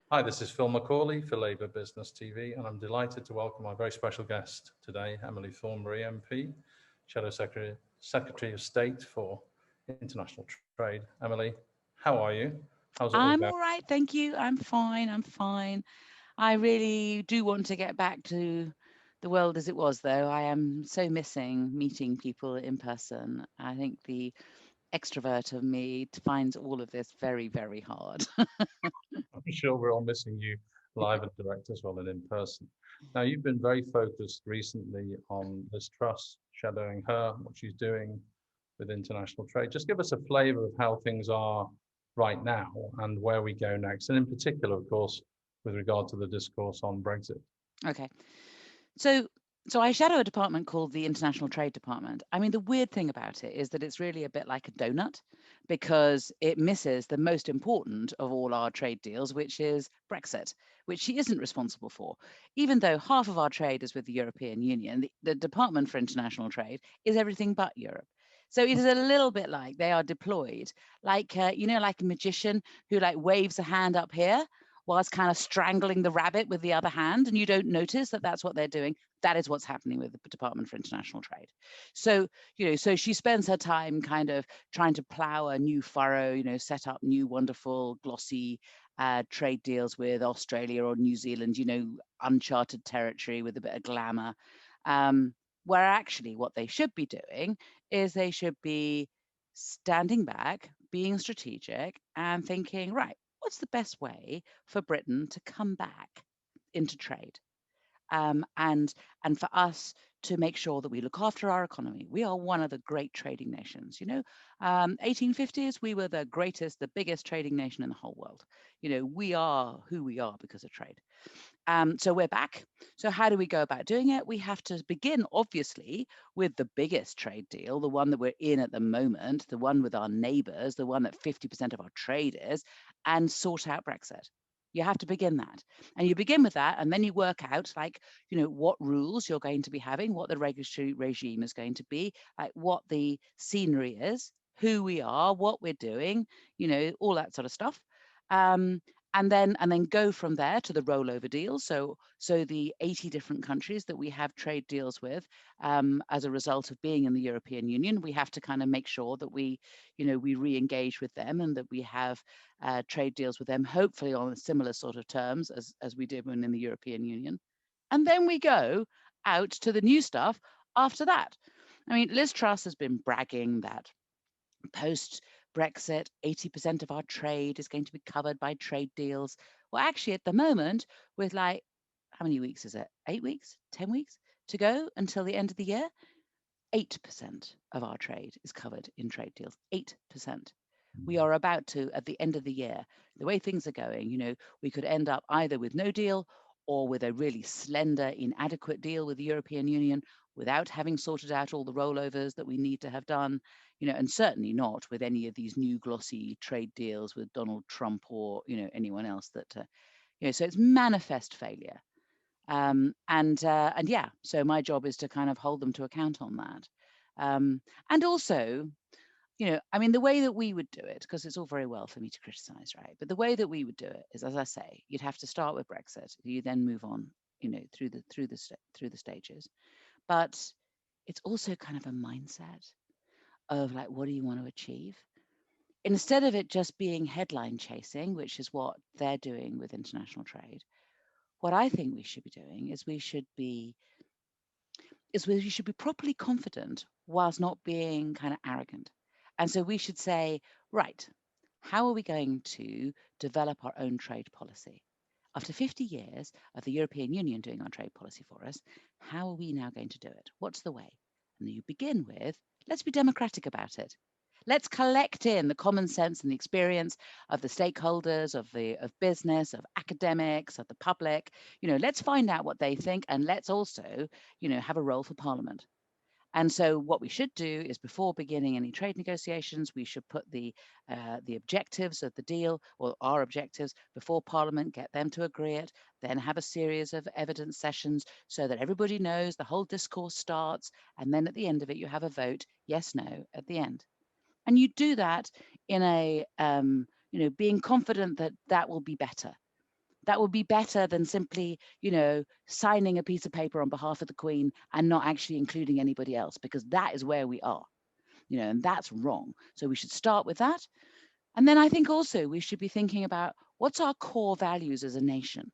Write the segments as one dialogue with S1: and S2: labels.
S1: Hi, this is Phil McCauley for Labour Business TV, and I'm delighted to welcome our very special guest today, Emily Thornberry MP, Shadow Secretary of State for International Trade. Emily, how are you? How's it all
S2: I'm
S1: going?
S2: all right, thank you. I'm fine. I'm fine. I really do want to get back to the world as it was, though. I am so missing meeting people in person. I think the extrovert of me finds all of this very, very hard.
S1: I'm sure we're all missing you live and direct as well and in person. Now, you've been very focused recently on Liz Truss, shadowing her, what she's doing with international trade. Just give us a flavour of how things are right now and where we go next. And in particular, of course, with regard to the discourse on Brexit.
S2: Okay. So so I shadow a department called the International Trade Department. I mean, the weird thing about it is that it's really a bit like a donut because it misses the most important of all our trade deals, which is Brexit, which she isn't responsible for. Even though half of our trade is with the European Union, the Department for International Trade is everything but Europe. So it is a little bit like they are deployed, like like a magician who like waves a hand up here whilst kind of strangling the rabbit with the other hand, and you don't notice that that's what they're doing. That is what's happening with the Department for International Trade. So, so she spends her time kind of trying to plow a new furrow, set up new wonderful glossy trade deals with Australia or New Zealand, uncharted territory with a bit of glamour. Um, where actually what they should be doing is they should be standing back, being strategic, and thinking, right, what's the best way for Britain to come back into trade? And for us to make sure that we look after our economy. We are one of the great trading nations. 1850s, we were the greatest, the biggest trading nation in the whole world. We are who we are because of trade. So we're back. So how do we go about doing it? We have to begin, obviously, with the biggest trade deal, the one that we're in at the moment, the one with our neighbours, the one that 50% of our trade is, and sort out Brexit. You have to begin that. And you begin with that, and then you work out, like, what rules you're going to be having, what the regulatory regime is going to be, like what the scenery is, who we are, what we're doing, all that sort of stuff. Um, and then go from there to the rollover deals. So the 80 different countries that we have trade deals with, as a result of being in the European Union, we have to kind of make sure that we re-engage with them and that we have trade deals with them, hopefully on similar sort of terms as we did when in the European Union. And then we go out to the new stuff after that. I mean, Liz Truss has been bragging that post Brexit, 80% of our trade is going to be covered by trade deals. Well, actually, at the moment, with like, how many weeks is it? 8 weeks, 10 weeks to go until the end of the year? 8% of our trade is covered in trade deals. 8%. We are about to, at the end of the year, the way things are going, we could end up either with no deal or with a really slender, inadequate deal with the European Union without having sorted out all the rollovers that we need to have done, and certainly not with any of these new glossy trade deals with Donald Trump or, anyone else that, so it's manifest failure. And yeah, so my job is to kind of hold them to account on that. And also, I mean, the way that we would do it, because it's all very well for me to criticize, right? But the way that we would do it is, as I say, you'd have to start with Brexit. You then move on, through the stages. But it's also kind of a mindset of like, what do you want to achieve? Instead of it just being headline chasing, which is what they're doing with international trade, what I think we should be doing is we should be properly confident whilst not being kind of arrogant. And so we should say, right, how are we going to develop our own trade policy? After 50 years of the European Union doing our trade policy for us, how are we now going to do it? What's the way? And you begin with, let's be democratic about it. Let's collect in the common sense and the experience of the stakeholders, of business, of academics, of the public. Let's find out what they think, and let's also, have a role for Parliament. And so, what we should do is, before beginning any trade negotiations, we should put the objectives of the deal, or our objectives, before Parliament, get them to agree it, then have a series of evidence sessions so that everybody knows the whole discourse starts, and then at the end of it, you have a vote, yes, no, at the end. And you do that in a being confident that that will be better That would be better than simply, signing a piece of paper on behalf of the Queen and not actually including anybody else, because that is where we are, and that's wrong. So we should start with that. And then I think also we should be thinking about what's our core values as a nation,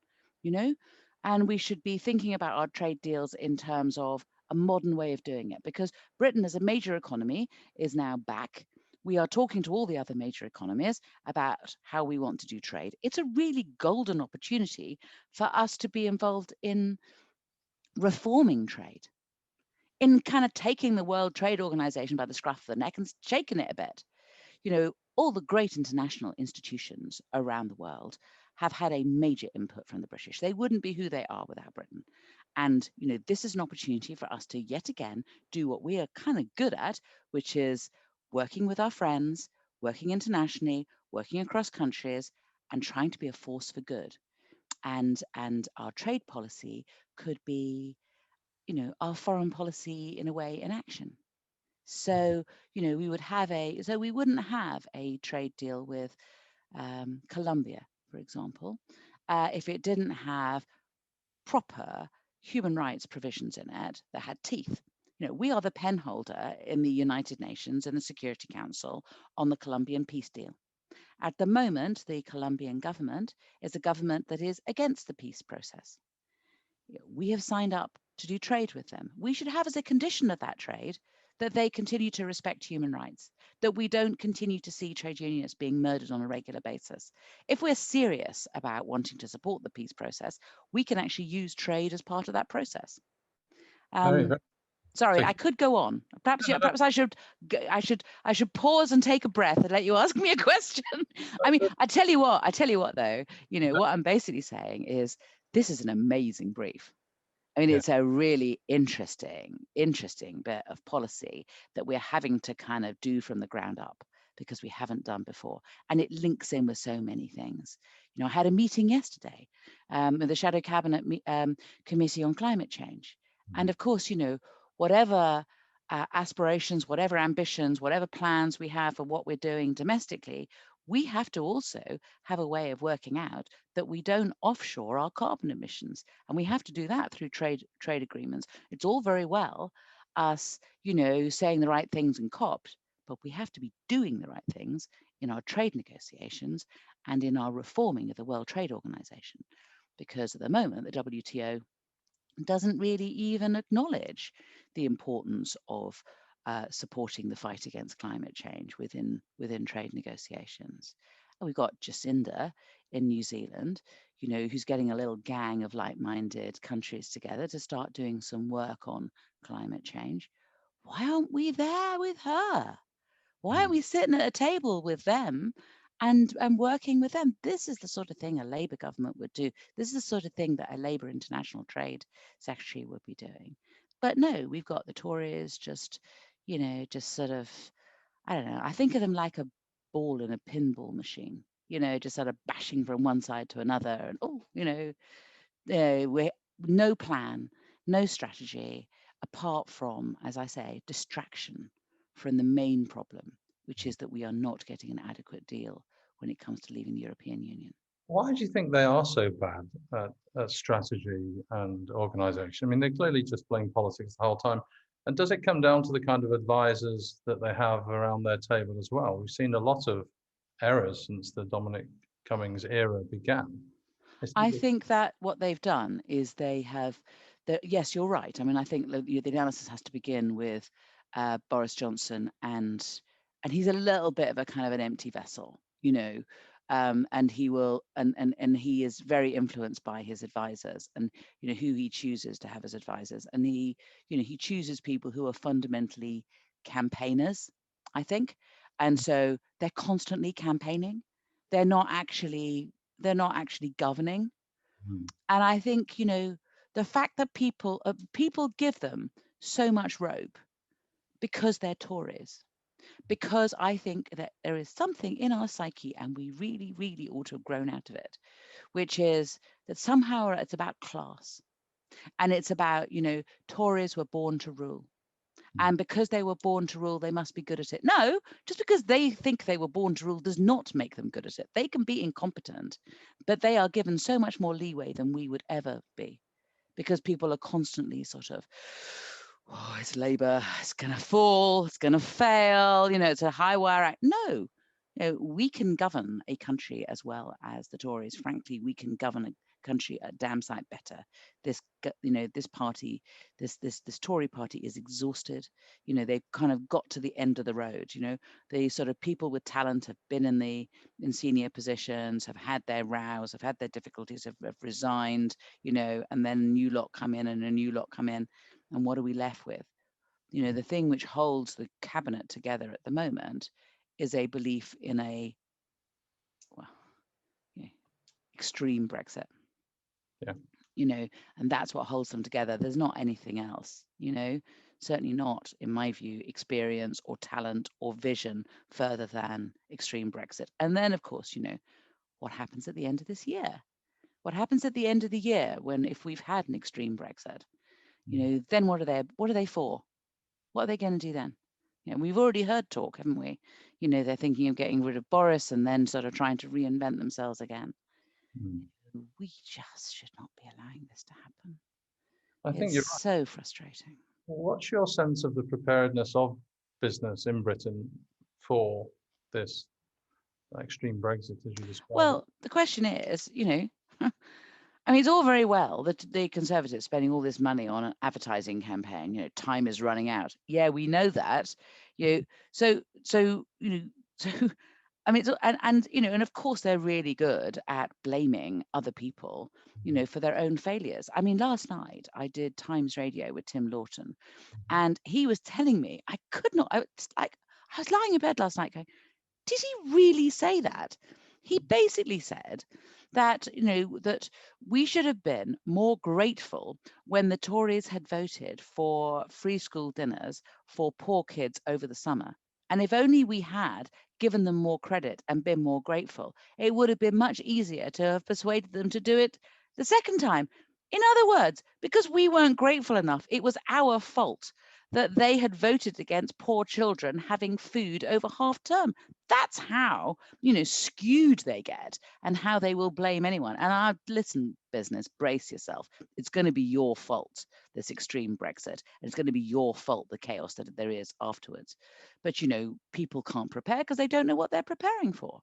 S2: and we should be thinking about our trade deals in terms of a modern way of doing it, because Britain as a major economy is now back. We are talking to all the other major economies about how we want to do trade. It's a really golden opportunity for us to be involved in reforming trade, in kind of taking the World Trade Organization by the scruff of the neck and shaking it a bit. All the great international institutions around the world have had a major input from the British. They wouldn't be who they are without Britain. And, this is an opportunity for us to yet again do what we are kind of good at, which is working with our friends, working internationally, working across countries, and trying to be a force for good. And our trade policy could be, our foreign policy in a way in action. So, we wouldn't have a trade deal with Colombia, for example, if it didn't have proper human rights provisions in it that had teeth. We are the penholder in the United Nations and the Security Council on the Colombian peace deal. At the moment, the Colombian government is a government that is against the peace process. We have signed up to do trade with them. We should have as a condition of that trade that they continue to respect human rights, that we don't continue to see trade unionists being murdered on a regular basis. If we're serious about wanting to support the peace process, we can actually use trade as part of that process.
S1: Very, very.
S2: Sorry,
S1: So,
S2: I could go on. Perhaps I should pause and take a breath and let you ask me a question. I mean, I tell you what though, what I'm basically saying is this is an amazing brief. I mean,
S1: yeah.
S2: it's a really interesting bit of policy that we're having to kind of do from the ground up because we haven't done before. And it links in with so many things. I had a meeting yesterday with the Shadow Cabinet Committee on Climate Change. And of course, whatever aspirations, whatever ambitions, whatever plans we have for what we're doing domestically, we have to also have a way of working out that we don't offshore our carbon emissions. And we have to do that through trade agreements. It's all very well us, saying the right things in COPs, but we have to be doing the right things in our trade negotiations and in our reforming of the World Trade Organization. Because at the moment, the WTO doesn't really even acknowledge the importance of supporting the fight against climate change within trade negotiations. And we've got Jacinda in New Zealand, who's getting a little gang of like-minded countries together to start doing some work on climate change. Why aren't we there with her? Why aren't we sitting at a table with them and working with them? This is the sort of thing a Labour government would do. This is the sort of thing that a Labour International Trade Secretary would be doing. But no, we've got the Tories just sort of, I don't know, I think of them like a ball in a pinball machine, just sort of bashing from one side to another. And, we're no plan, no strategy, apart from, as I say, distraction from the main problem, which is that we are not getting an adequate deal when it comes to leaving the European Union.
S1: Why do you think they are so bad at strategy and organisation? I mean, they're clearly just playing politics the whole time. And does it come down to the kind of advisors that they have around their table as well? We've seen a lot of errors since the Dominic Cummings era began.
S2: I think that what they've done is they have, yes, you're right. I mean, I think the analysis has to begin with Boris Johnson, and he's a little bit of a kind of an empty vessel, and he will, and he is very influenced by his advisors, and who he chooses to have as advisors, and he chooses people who are fundamentally campaigners, I think, and so they're constantly campaigning. They're not actually governing. And I think, the fact that people give them so much rope because they're Tories, because I think that there is something in our psyche, and we really, really ought to have grown out of it, which is that somehow it's about class. And it's about, Tories were born to rule. And because they were born to rule, they must be good at it. No, just because they think they were born to rule does not make them good at it. They can be incompetent, but they are given so much more leeway than we would ever be, because people are constantly sort of, oh, it's Labour, it's going to fall, it's going to fail, it's a high wire act. No, we can govern a country as well as the Tories. Frankly, we can govern a country a damn sight better. This party, this Tory party is exhausted. They've kind of got to the end of the road. The sort of people with talent have been in senior positions, have had their rows, have had their difficulties, have resigned, and then a new lot come in and a new lot come in. And what are we left with? The thing which holds the cabinet together at the moment is a belief in a extreme Brexit.
S1: Yeah.
S2: And that's what holds them together. There's not anything else, certainly not, in my view, experience or talent or vision further than extreme Brexit. And then, of course, what happens at the end of this year? What happens at the end of the year if we've had an extreme Brexit? Then what are they for? What are they going to do then? We've already heard talk, haven't we? They're thinking of getting rid of Boris and then sort of trying to reinvent themselves again. We just should not be allowing this to happen.
S1: I think you're
S2: right. So frustrating.
S1: What's your sense of the preparedness of business in Britain for this extreme Brexit, as you described?
S2: Well, the question is, I mean, it's all very well that the Conservatives spending all this money on an advertising campaign. Time is running out. Yeah, we know that. So I mean, and of course they're really good at blaming other people, for their own failures. I mean, last night I did Times Radio with Tim Lawton, and he was telling me I could not. I was lying in bed last night going, did he really say that? He basically said that, that we should have been more grateful when the Tories had voted for free school dinners for poor kids over the summer. And if only we had given them more credit and been more grateful, it would have been much easier to have persuaded them to do it the second time. In other words, because we weren't grateful enough, it was our fault that they had voted against poor children having food over half term. That's how, skewed they get and how they will blame anyone. And listen, business, brace yourself. It's going to be your fault, this extreme Brexit. And it's going to be your fault, the chaos that there is afterwards. But, people can't prepare because they don't know what they're preparing for.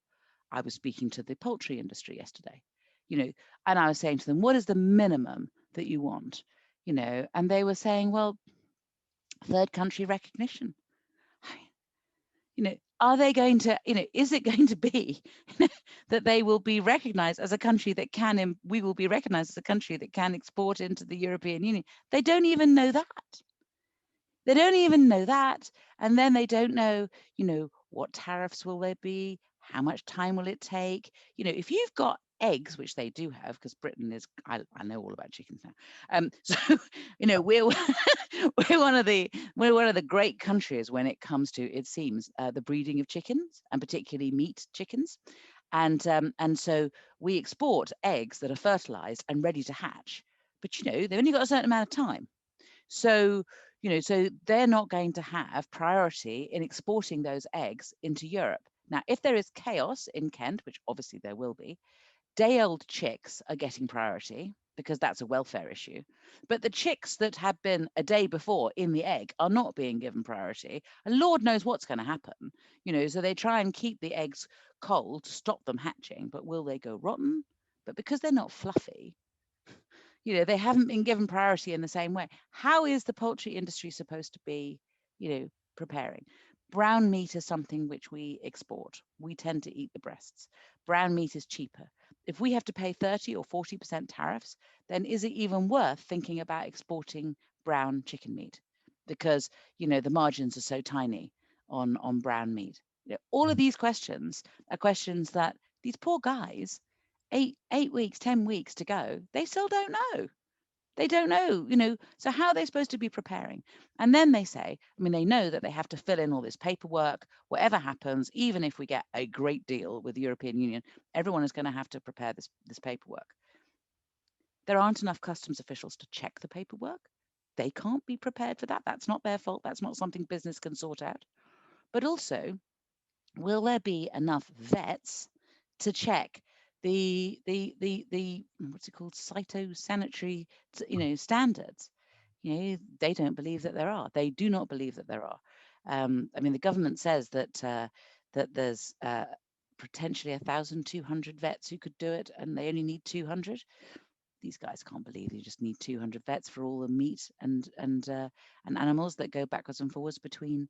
S2: I was speaking to the poultry industry yesterday, and I was saying to them, what is the minimum that you want? And they were saying, well, third country recognition. Are they going to, is it going to be that they will be recognized as a country that we will be recognized as a country that can export into the European Union? They don't even know that. They don't even know that. And then they don't know, what tariffs will there be? How much time will it take? If you've got eggs, which they do have, because Britain is, I know all about chickens now. So, we're one of the great countries when it comes to, it seems, the breeding of chickens, and particularly meat chickens. And so we export eggs that are fertilized and ready to hatch. But, they've only got a certain amount of time. So, so they're not going to have priority in exporting those eggs into Europe. Now, if there is chaos in Kent, which obviously there will be, day-old chicks are getting priority because that's a welfare issue. But the chicks that have been a day before in the egg are not being given priority. And Lord knows what's going to happen. So they try and keep the eggs cold to stop them hatching. But will they go rotten? But because they're not fluffy, they haven't been given priority in the same way. How is the poultry industry supposed to be, preparing? Brown meat is something which we export. We tend to eat the breasts. Brown meat is cheaper. If we have to pay 30 or 40% tariffs, then is it even worth thinking about exporting brown chicken meat? Because, the margins are so tiny on brown meat. All of these questions are questions that these poor guys, 8 weeks, 10 weeks to go, they still don't know. They don't know, so how are they supposed to be preparing? And then they say, they know that they have to fill in all this paperwork, whatever happens, even if we get a great deal with the European Union, everyone is going to have to prepare this paperwork. There aren't enough customs officials to check the paperwork. they can't be prepared for that. That's not their fault. That's not something business can sort out. But also, will there be enough vets to check the what's it called, phytosanitary standards? They don't believe that there are. They do not believe that there are. I mean, the government says that there's potentially 1,200 vets who could do it, and they only need 200. These guys can't believe you just need 200 vets for all the meat and animals that go backwards and forwards between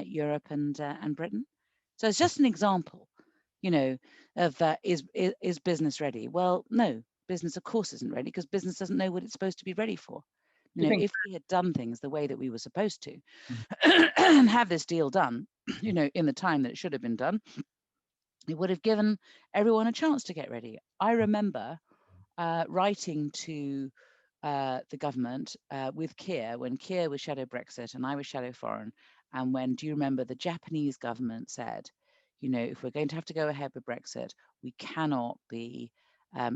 S2: Europe and Britain. So it's just an example, of is business ready? Well, no, business of course isn't ready, because business doesn't know what it's supposed to be ready for.
S1: Do you think?
S2: If we had done things the way that we were supposed to
S1: Mm.
S2: and have this deal done, in the time that it should have been done, it would have given everyone a chance to get ready. I remember writing to the government with Keir, when Keir was shadow Brexit and I was shadow foreign, and when, do you remember, the Japanese government said, if we're going to have to go ahead with Brexit, we cannot be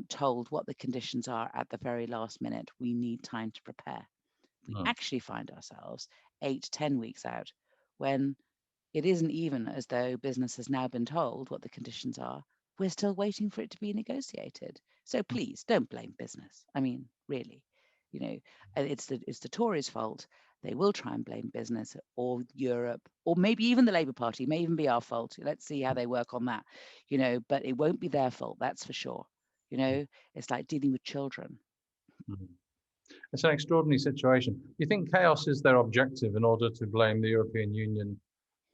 S2: told what the conditions are at the very last minute. We need time to prepare. We
S1: Mm.
S2: actually find ourselves 8-10 weeks out, when it isn't even as though business has now been told what the conditions are. We're still waiting for it to be negotiated. So please don't blame business. I mean, really, it's the Tories' fault. They will try and blame business or Europe, or maybe even the Labour Party, may even be our fault. Let's see how they work on that, but it won't be their fault, that's for sure. It's like dealing with children.
S1: Mm. It's an extraordinary situation. You think chaos is their objective in order to blame the European Union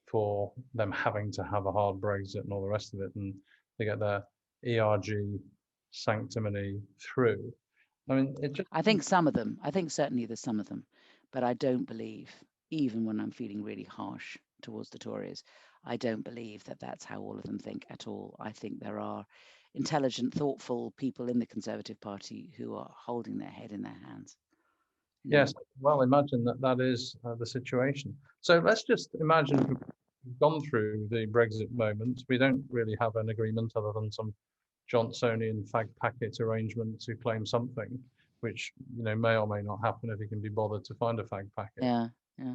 S1: for them having to have a hard Brexit and all the rest of it, and they get their ERG sanctimony through? I mean, it just.
S2: I think certainly there's some of them, but I don't believe, even when I'm feeling really harsh towards the Tories, I don't believe that that's how all of them think at all. I think there are intelligent, thoughtful people in the Conservative Party who are holding their head in their hands.
S1: Yes, well, imagine that is the situation. So let's just imagine we've gone through the Brexit moment. We don't really have an agreement other than some Johnsonian fag packet arrangement to claim something, which may or may not happen if you can be bothered to find a fag packet.
S2: Yeah, yeah.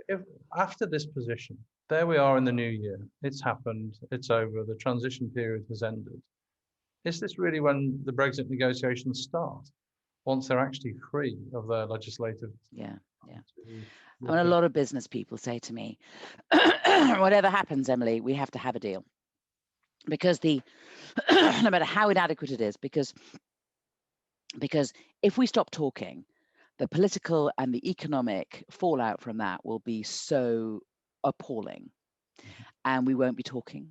S1: If after this position, there we are in the new year, it's happened, it's over, the transition period has ended. Is this really when the Brexit negotiations start? Once they're actually free of their legislative.
S2: Yeah. I mean, a lot of business people say to me, whatever happens, Emily, we have to have a deal. Because no matter how inadequate it is, because if we stop talking, the political and the economic fallout from that will be so appalling, and we won't be talking.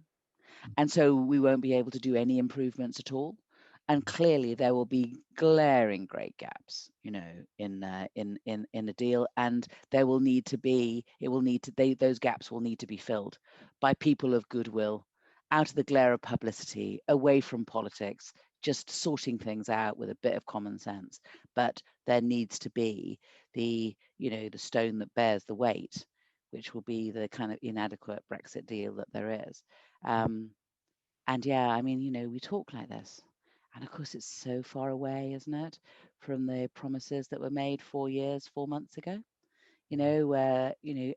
S2: And so we won't be able to do any improvements at all. And clearly there will be glaring great gaps, in the deal, and those gaps will need to be filled by people of goodwill, out of the glare of publicity, away from politics, just sorting things out with a bit of common sense. But there needs to be the stone that bears the weight, which will be the kind of inadequate Brexit deal that there is. And yeah, I mean, we talk like this. And of course, it's so far away, isn't it, from the promises that were made 4 months ago, where,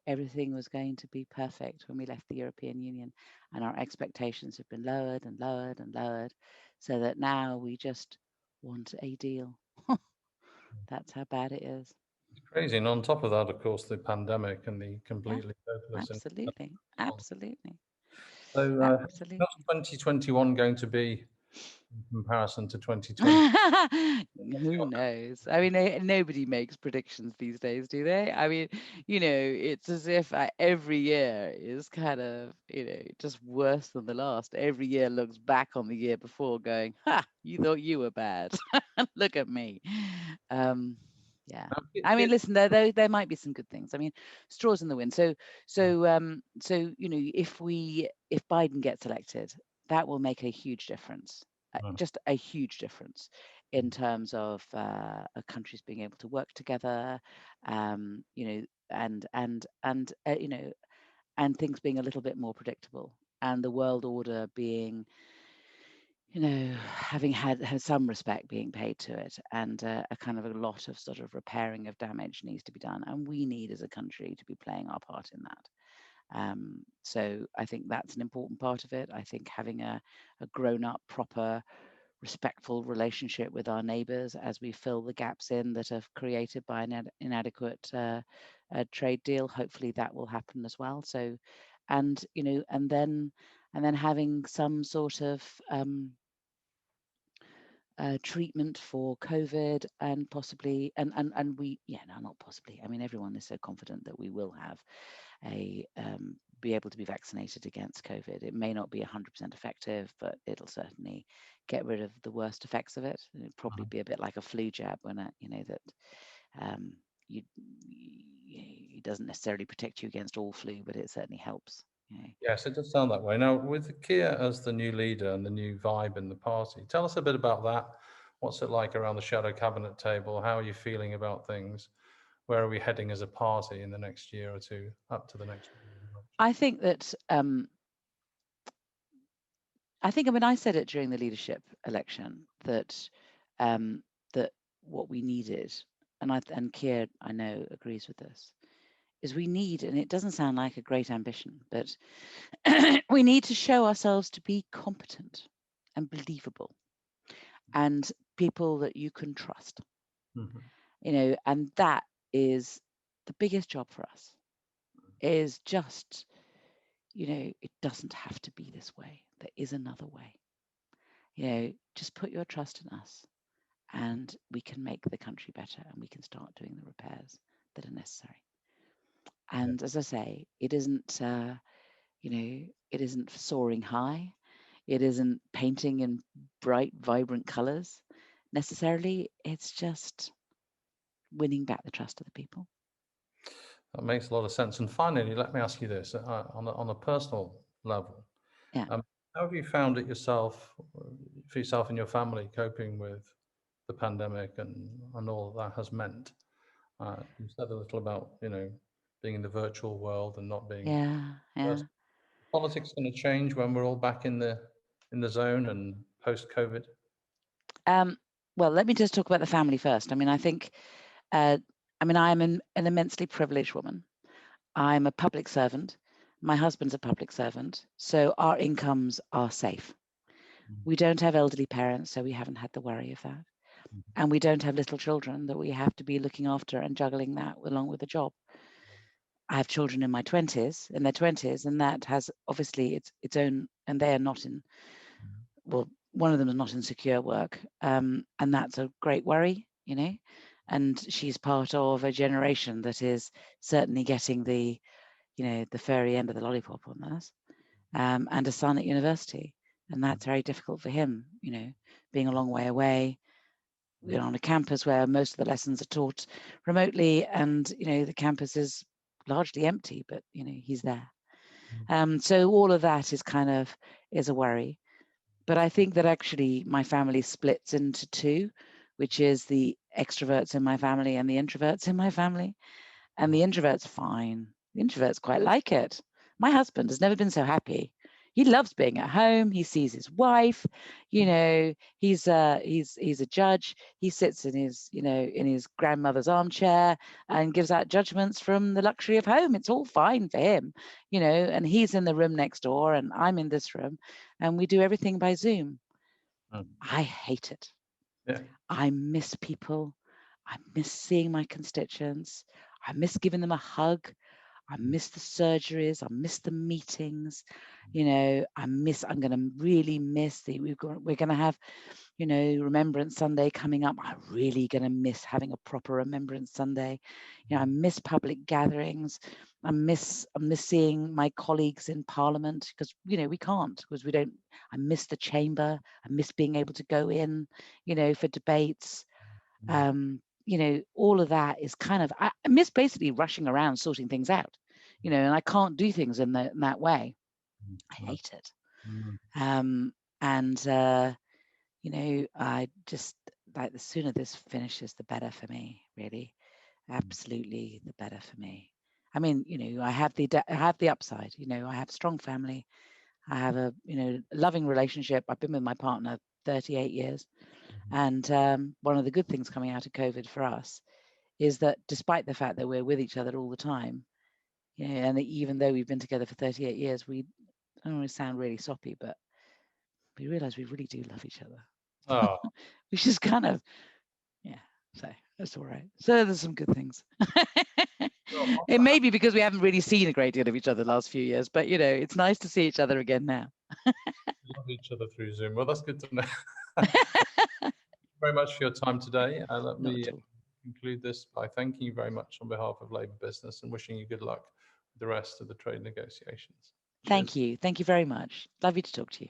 S2: everything was going to be perfect when we left the European Union. And our expectations have been lowered and lowered and lowered, so that now we just want a deal. That's how bad it is.
S1: It's crazy. And on top of that, of course, the pandemic and the completely hopeless.
S2: Absolutely.
S1: So,
S2: Absolutely.
S1: how's 2021 going to be in comparison to 2020?
S2: Who knows? I mean, nobody makes predictions these days, do they? I mean, it's as if every year is kind of, just worse than the last. Every year looks back on the year before going, ha, you thought you were bad. Look at me. Yeah. I mean, listen, there might be some good things. I mean, straws in the wind. So if Biden gets elected, that will make a huge difference. Just a huge difference in terms of countries being able to work together, and things being a little bit more predictable, and the world order being having had some respect being paid to it, and a kind of a lot of sort of repairing of damage needs to be done, and we need as a country to be playing our part in that. So I think that's an important part of it. I think having a grown-up, proper, respectful relationship with our neighbours as we fill the gaps in that are created by an inadequate trade deal. Hopefully that will happen as well. So, and then having some sort of treatment for COVID, and possibly, and we, yeah, no, not possibly. I mean, everyone is so confident that we will have be able to be vaccinated against COVID. It may not be 100% effective, but it'll certainly get rid of the worst effects of it. It'll probably be a bit like a flu jab, when that you, it doesn't necessarily protect you against all flu, but it certainly helps.
S1: Yes, it does sound that way. Now, with Keir as the new leader and the new vibe in the party, tell us a bit about that. What's it like around the shadow cabinet table? How are you feeling about things? Where are we heading as a party in the next year or two, up to the next election?
S2: I think that I mean, I said it during the leadership election that that what we needed, and Keir, I know, agrees with this, is we need, and it doesn't sound like a great ambition, but we need to show ourselves to be competent and believable and people that you can trust. And that is the biggest job for us, is just, it doesn't have to be this way. There is another way. Just put your trust in us, and we can make the country better, and we can start doing the repairs that are necessary. And as I say, it isn't, it isn't soaring high. It isn't painting in bright, vibrant colors necessarily. It's just winning back the trust of the people.
S1: That makes a lot of sense. And finally, let me ask you this, on a personal level.
S2: Yeah.
S1: How have you found it yourself, for yourself and your family, coping with the pandemic and all that has meant? You said a little about, being in the virtual world and not being.
S2: Yeah.
S1: Politics going to change when we're all back in the zone and post-COVID?
S2: Well, let me just talk about the family first. I mean, I think, I'm an immensely privileged woman. I'm a public servant. My husband's a public servant, so our incomes are safe. We don't have elderly parents, so we haven't had the worry of that. And we don't have little children that we have to be looking after and juggling that along with a job. I have children in their 20s, and that has obviously its own, and they are not in, well, one of them is not in secure work, and that's a great worry, and she's part of a generation that is certainly getting the furry end of the lollipop on this, and a son at university, and that's very difficult for him, being a long way away, on a campus where most of the lessons are taught remotely, and the campus is largely empty, but he's there. So all of that is a worry. But I think that actually my family splits into two, which is the extroverts in my family and the introverts in my family. And the introverts, fine. The introverts quite like it. My husband has never been so happy. He loves being at home. He sees his wife. He's a judge. He sits in his grandmother's armchair and gives out judgments from the luxury of home. It's all fine for him, and he's in the room next door and I'm in this room, and we do everything by Zoom. I hate it.
S1: Yeah.
S2: I miss people. I miss seeing my constituents. I miss giving them a hug. I miss the surgeries. I miss the meetings. I'm going to really miss we're going to have, Remembrance Sunday coming up. I'm really going to miss having a proper Remembrance Sunday. I miss public gatherings. I miss seeing my colleagues in Parliament, because we can't, because we don't. I miss the chamber. I miss being able to go in, for debates. All of that is I miss basically rushing around sorting things out, and I can't do things in that way. I hate it. I just, like, the sooner this finishes, the better for me, really. Absolutely the better for me. I mean, I have the upside, I have a strong family. I have a loving relationship. I've been with my partner 38 years. And one of the good things coming out of COVID for us is that despite the fact that we're with each other all the time, and that even though we've been together for 38 years, I don't want to sound really soppy, but we realize we really do love each other.
S1: Oh,
S2: Which is kind of, so that's all right. So there's some good things. It may be because we haven't really seen a great deal of each other the last few years, but it's nice to see each other again now.
S1: love each other through Zoom. Well, that's good to know. Thank you very much for your time today. Let me conclude this by thanking you very much on behalf of Labour Business and wishing you good luck with the rest of the trade negotiations.
S2: Thank you. Thank you very much. Lovely to talk to you.